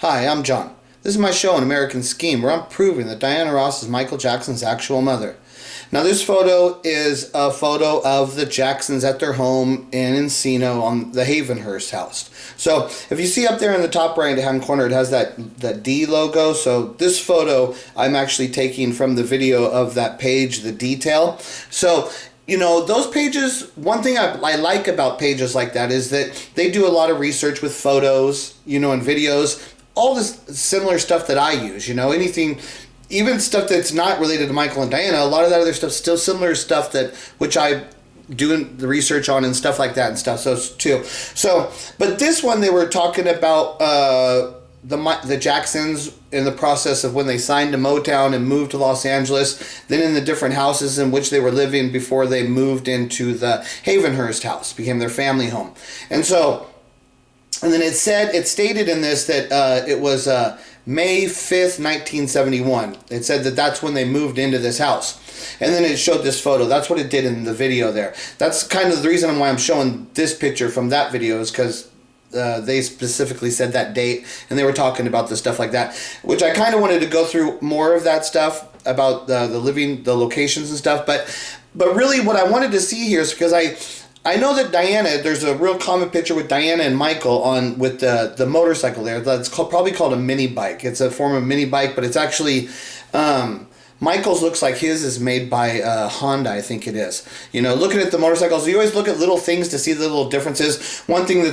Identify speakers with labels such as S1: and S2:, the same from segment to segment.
S1: Hi, I'm John. This is my show, An American Scheme, where I'm proving that Diana Ross is Michael Jackson's actual mother. Now, this photo is a photo of the Jacksons at their home in Encino on the Havenhurst house. So, if you see up there in the top right-hand corner, it has that D logo. So, this photo I'm actually taking from the video of that page, the detail. So, you know, those pages, one thing I like about pages like that is that they do a lot of research with photos, you know, and videos. All this similar stuff that I use, you know, anything, even stuff that's not related to Michael and Diana, a lot of that other stuff, still similar stuff that, which I doing the research on and stuff like that and stuff, so too. So, but this one, they were talking about the Jacksons in the process of when they signed to Motown and moved to Los Angeles, then in the different houses in which they were living before they moved into the Havenhurst house, became their family home. And so, and then it stated in this that it was May 5th, 1971. It said that that's when they moved into this house. And then it showed this photo. That's what it did in the video there. That's kind of the reason why I'm showing this picture from that video, is because they specifically said that date, and they were talking about the stuff like that, which I kind of wanted to go through more of that stuff about the locations and stuff. But really what I wanted to see here is because I know that Diana, there's a real common picture with Diana and Michael with the motorcycle there. That's probably called a mini bike. It's a form of mini bike, but it's actually, Michael's looks like his is made by Honda, I think it is. You know, looking at the motorcycles, you always look at little things to see the little differences. One thing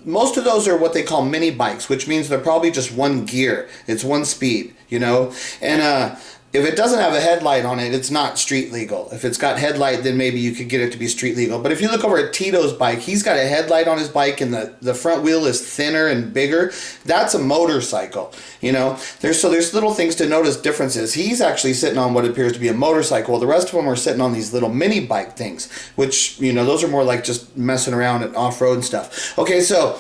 S1: most of those are what they call mini bikes, which means they're probably just one gear. It's one speed, you know, and if it doesn't have a headlight on it, it's not street legal. If it's got headlight, then maybe you could get it to be street legal. But if you look over at Tito's bike, he's got a headlight on his bike and the front wheel is thinner and bigger. That's a motorcycle, you know. There's little things to notice differences. He's actually sitting on what appears to be a motorcycle. The rest of them are sitting on these little mini bike things, which, you know, those are more like just messing around at off-road and stuff. Okay, so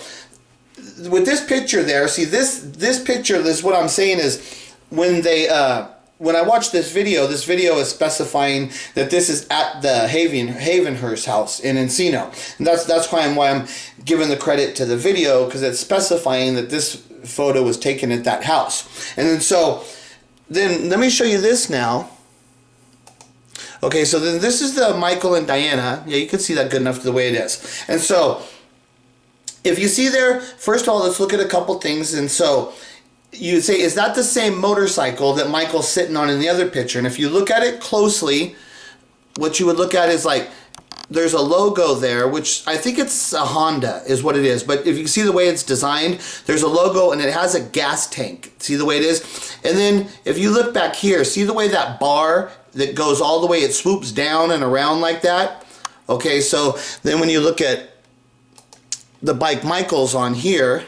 S1: with this picture there, see this picture, this what I'm saying is when I watched this video is specifying that this is at the Havenhurst house in Encino. And that's why I'm giving the credit to the video, because it's specifying that this photo was taken at that house. And then let me show you this now. Okay, so then this is the Michael and Diana. Yeah, you can see that good enough the way it is. And so, if you see there, first of all, let's look at a couple things. And so, you say, is that the same motorcycle that Michael's sitting on in the other picture? And if you look at it closely, what you would look at is like, there's a logo there, which I think it's a Honda is what it is. But if you see the way it's designed, there's a logo and it has a gas tank. See the way it is? And then if you look back here, see the way that bar that goes all the way, it swoops down and around like that? Okay, so then when you look at the bike Michael's on here,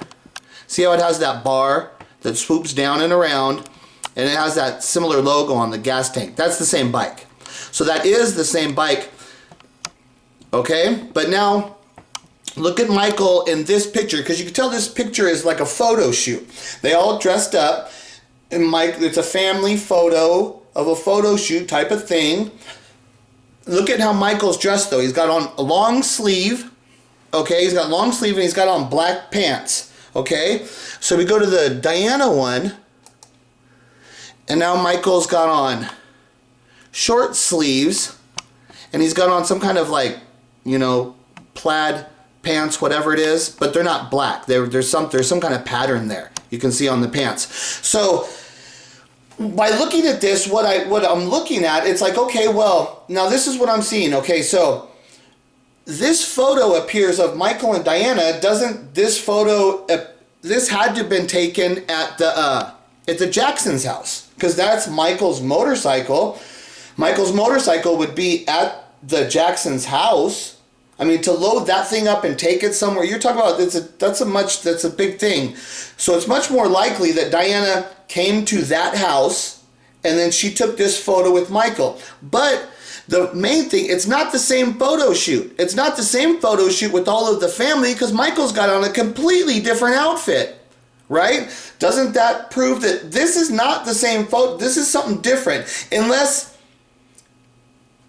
S1: see how it has that bar that swoops down and around, and it has that similar logo on the gas tank. That's the same bike. So that is the same bike. Okay, but now look at Michael in this picture, because you can tell this picture is like a photo shoot. They all dressed up, and it's a family photo of a photo shoot type of thing. Look at how Michael's dressed though. He's got on a long sleeve. Okay, he's got long sleeve and he's got on black pants. Okay, so we go to the Diana one, and now Michael's got on short sleeves, and he's got on some kind of like, you know, plaid pants, whatever it is, but they're not black. There's some kind of pattern there you can see on the pants. So by looking at this, what I'm looking at, it's like, okay, well, now this is what I'm seeing. Okay, so this photo appears of Michael and Diana. This had to have been taken at the Jackson's house, because that's Michael's motorcycle. Michael's motorcycle would be at the Jackson's house. I mean, to load that thing up and take it somewhere, you're talking about that's a big thing. So it's much more likely that Diana came to that house and then she took this photo with Michael. But the main thing, it's not the same photo shoot. It's not the same photo shoot with all of the family, because Michael's got on a completely different outfit, right? Doesn't that prove that this is not the same photo? This is something different. Unless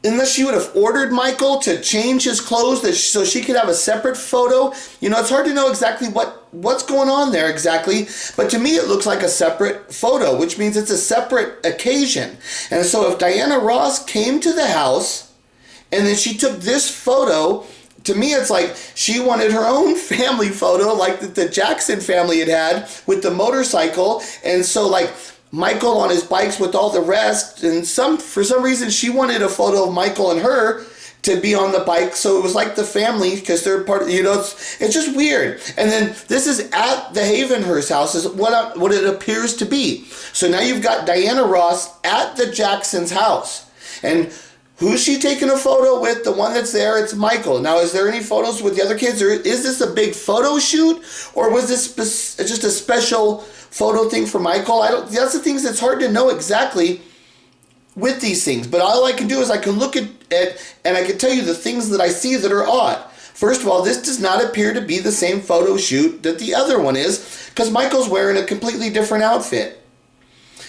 S1: unless she would have ordered Michael to change his clothes so she could have a separate photo. You know, it's hard to know exactly what's going on there exactly, but to me it looks like a separate photo, which means it's a separate occasion. And so if Diana Ross came to the house and then she took this photo, to me it's like she wanted her own family photo like the Jackson family had with the motorcycle. And so like Michael on his bikes with all the rest, and for some reason she wanted a photo of Michael and her to be on the bike, so it was like the family because they're part of, you know, it's just weird. And then this is at the Havenhurst house, is what it appears to be. So now you've got Diana Ross at the Jacksons' house, and who's she taking a photo with? The one that's there, it's Michael. Now, is there any photos with the other kids, or is this a big photo shoot, or was this just a special photo thing for Michael? That's the things that's hard to know exactly with these things. But all I can do is I can look at it and I can tell you the things that I see that are odd. First of all, this does not appear to be the same photo shoot that the other one is, because Michael's wearing a completely different outfit.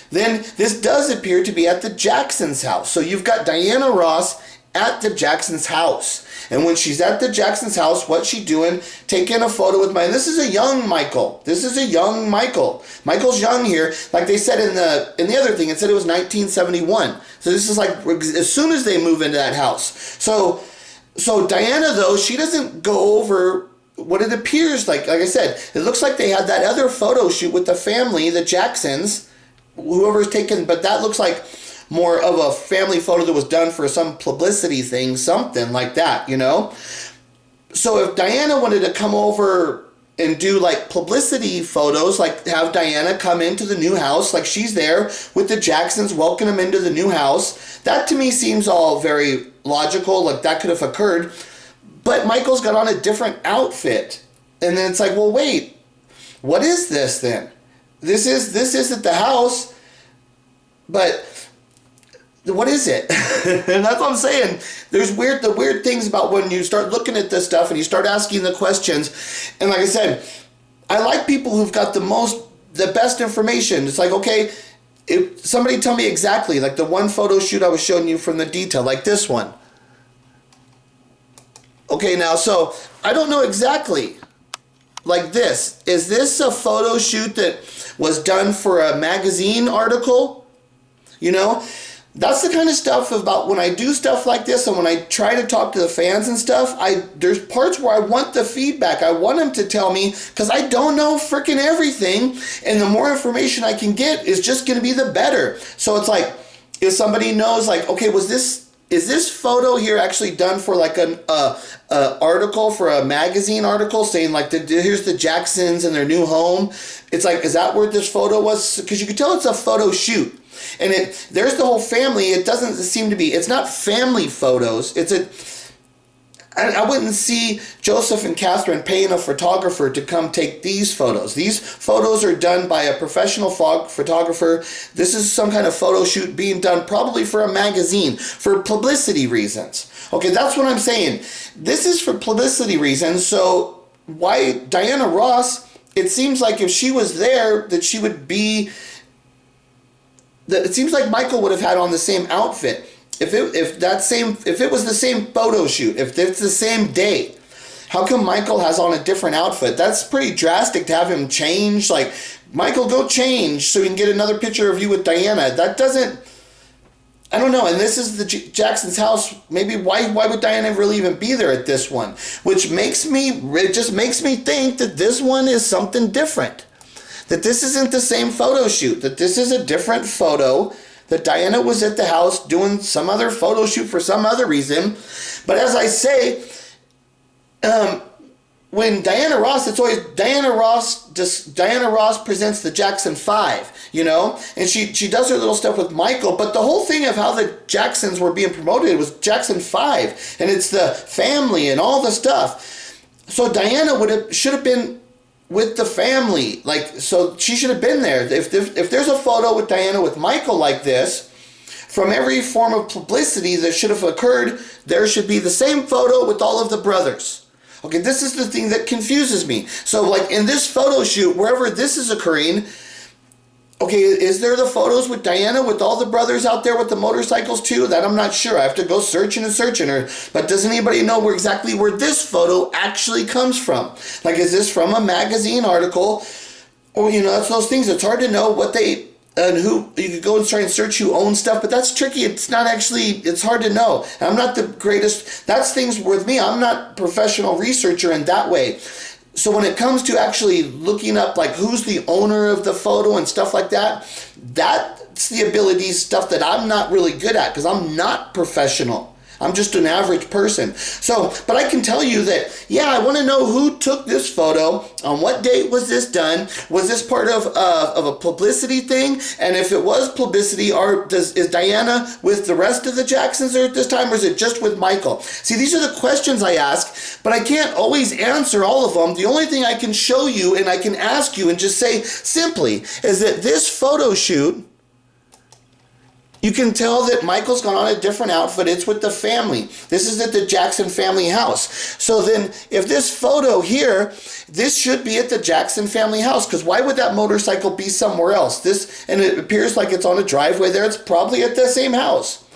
S1: Then this does appear to be at the Jacksons' house. So you've got Diana Ross at the Jacksons' house. And when she's at the Jacksons' house, what's she doing? Taking a photo with This is a young Michael. This is a young Michael. Michael's young here. Like they said in the other thing, it said it was 1971. So this is like as soon as they move into that house. So Diana, though, she doesn't go over what it appears like. Like I said, it looks like they had that other photo shoot with the family, the Jacksons, whoever's taken, but that looks like more of a family photo that was done for some publicity thing, something like that, you know? So if Diana wanted to come over and do like publicity photos, like have Diana come into the new house, like she's there with the Jacksons, welcome them into the new house, that to me seems all very logical, like that could have occurred. But Michael's got on a different outfit. And then it's like, well, wait, what is this then? This isn't the house, but what is it? And that's what I'm saying. There's the weird things about when you start looking at this stuff and you start asking the questions. And like I said, I like people who've got the best information. It's like, okay, if somebody tell me exactly, like the one photo shoot I was showing you from the detail, like this one. Okay, now, so I don't know exactly. Like this. Is this a photo shoot that was done for a magazine article? You know? That's the kind of stuff about when I do stuff like this and when I try to talk to the fans and stuff, there's parts where I want the feedback. I want them to tell me, because I don't know freaking everything, and the more information I can get is just going to be the better. So it's like, if somebody knows, like, okay, is this photo here actually done for like an article, for a magazine article, saying like, here's the Jacksons and their new home? It's like, is that where this photo was? Because you can tell it's a photo shoot. And there's the whole family. It doesn't seem to be, it's not family photos. I wouldn't see Joseph and Catherine paying a photographer to come take these photos. These photos are done by a professional photographer. This is some kind of photo shoot being done probably for a magazine, for publicity reasons. Okay, that's what I'm saying. This is for publicity reasons. So why Diana Ross, it seems like if she was there, that she would be, it seems like Michael would have had on the same outfit. If it was the same photo shoot, if it's the same day, how come Michael has on a different outfit? That's pretty drastic to have him change. Like, Michael, go change so we can get another picture of you with Diana. That doesn't, I don't know. And this is the Jackson's house. Maybe why would Diana really even be there at this one? Which it just makes me think that this one is something different. That this isn't the same photo shoot, that this is a different photo, that Diana was at the house doing some other photo shoot for some other reason. But as I say, when Diana Ross, it's always Diana Ross presents the Jackson 5, you know? And she does her little stuff with Michael, but the whole thing of how the Jacksons were being promoted was Jackson 5, and it's the family and all the stuff. So Diana should have been with the family, like, so she should have been there. If there's a photo with Diana with Michael like this, from every form of publicity that should have occurred, there should be the same photo with all of the brothers. Okay, this is the thing that confuses me. So like in this photo shoot, wherever this is occurring, Okay, is there the photos with Diana with all the brothers out there with the motorcycles too? That I'm not sure. I have to go searching and searching her. But does anybody know exactly where this photo actually comes from? Like, is this from a magazine article? Or, that's those things. It's hard to know what they and who. You could go and try and search who owns stuff, but that's tricky. It's not actually, it's hard to know. And I'm not the greatest. That's things with me. I'm not a professional researcher in that way. So when it comes to actually looking up like who's the owner of the photo and stuff like that, that's the ability stuff that I'm not really good at because I'm not professional. I'm just an average person. So, but I can tell you that, yeah, I want to know who took this photo, on what date was this done, was this part of a publicity thing, and if it was publicity, is Diana with the rest of the Jacksons at this time, or is it just with Michael? See, these are the questions I ask, but I can't always answer all of them. The only thing I can show you and I can ask you and just say simply is that this photo shoot, you can tell that Michael's gone on a different outfit. It's with the family. This is at the Jackson family house. So then if this photo here, this should be at the Jackson family house, because why would that motorcycle be somewhere else? And it appears like it's on a driveway there. It's probably at the same house.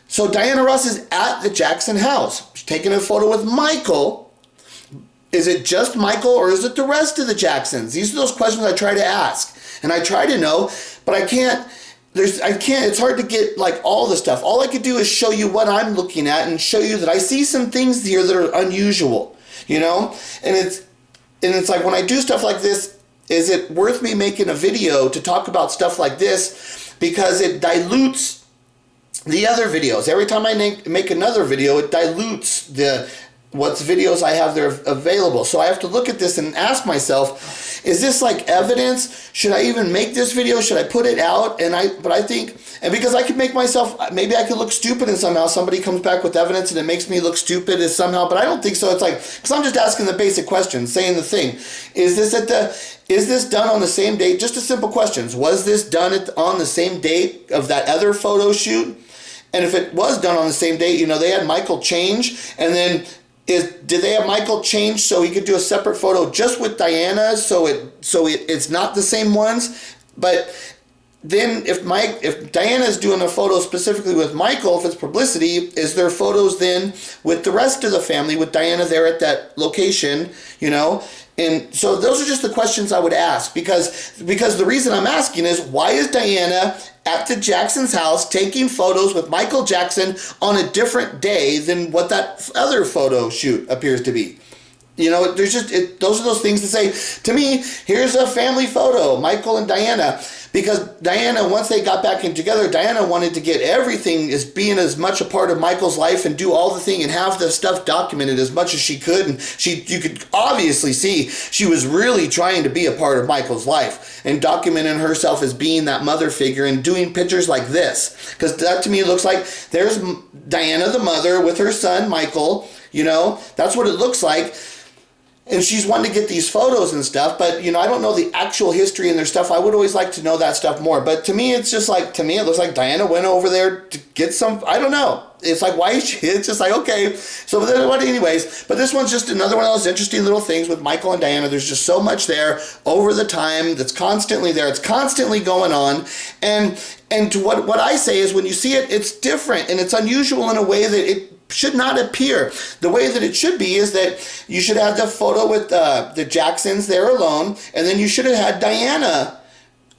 S1: So Diana Ross is at the Jackson house. She's taking a photo with Michael. Is it just Michael or is it the rest of the Jacksons? These are those questions I try to ask. And I try to know, but I can't. It's hard to get like all the stuff. All I could do is show you what I'm looking at and show you that I see some things here that are unusual, And it's like when I do stuff like this, is it worth me making a video to talk about stuff like this? Because it dilutes the other videos. Every time I make another video, it dilutes what videos I have there available. So I have to look at this and ask myself, is this like evidence? Should I even make this video? Should I put it out? But I think, and because I could make myself, maybe I could look stupid and somehow somebody comes back with evidence and it makes me look stupid as somehow, but I don't think so. It's like, because I'm just asking the basic questions, saying the thing. Is this done on the same date? Just a simple questions. Was this done on the same date of that other photo shoot? And if it was done on the same date, they had Michael change, and then did they have Michael change so he could do a separate photo just with Diana, so it's not the same ones? But then if Diana's doing a photo specifically with Michael, if it's publicity, is there photos then with the rest of the family with Diana there at that location, And so those are just the questions I would ask, because the reason I'm asking is, why is Diana at the Jackson's house taking photos with Michael Jackson on a different day than what that other photo shoot appears to be? There's those are those things to say, to me, here's a family photo, Michael and Diana. Because Diana, once they got back in together, Diana wanted to get everything as being as much a part of Michael's life and do all the thing and have the stuff documented as much as she could. And you could obviously see she was really trying to be a part of Michael's life and documenting herself as being that mother figure and doing pictures like this. Because that to me looks like there's Diana the mother with her son Michael. That's what it looks like. And she's wanting to get these photos and stuff, but, I don't know the actual history and their stuff. I would always like to know that stuff more. But to me, it's just like, it looks like Diana went over there to get some, I don't know. It's like, why is she? It's just like, okay. So, anyways, but this one's just another one of those interesting little things with Michael and Diana. There's just so much there over the time that's constantly there. It's constantly going on. And to what I say is, when you see it, it's different and it's unusual in a way that it should not appear. The way that it should be is that you should have the photo with the Jacksons there alone, and then you should have had Diana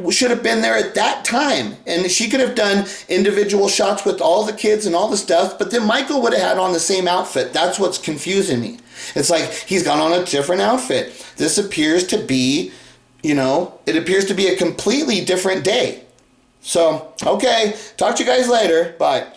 S1: should have been there at that time, and she could have done individual shots with all the kids and all the stuff, but then Michael would have had on the same outfit. That's what's confusing me. It's like he's gone on a different outfit. This appears to be, it appears to be a completely different day. So, okay, talk to you guys later. Bye.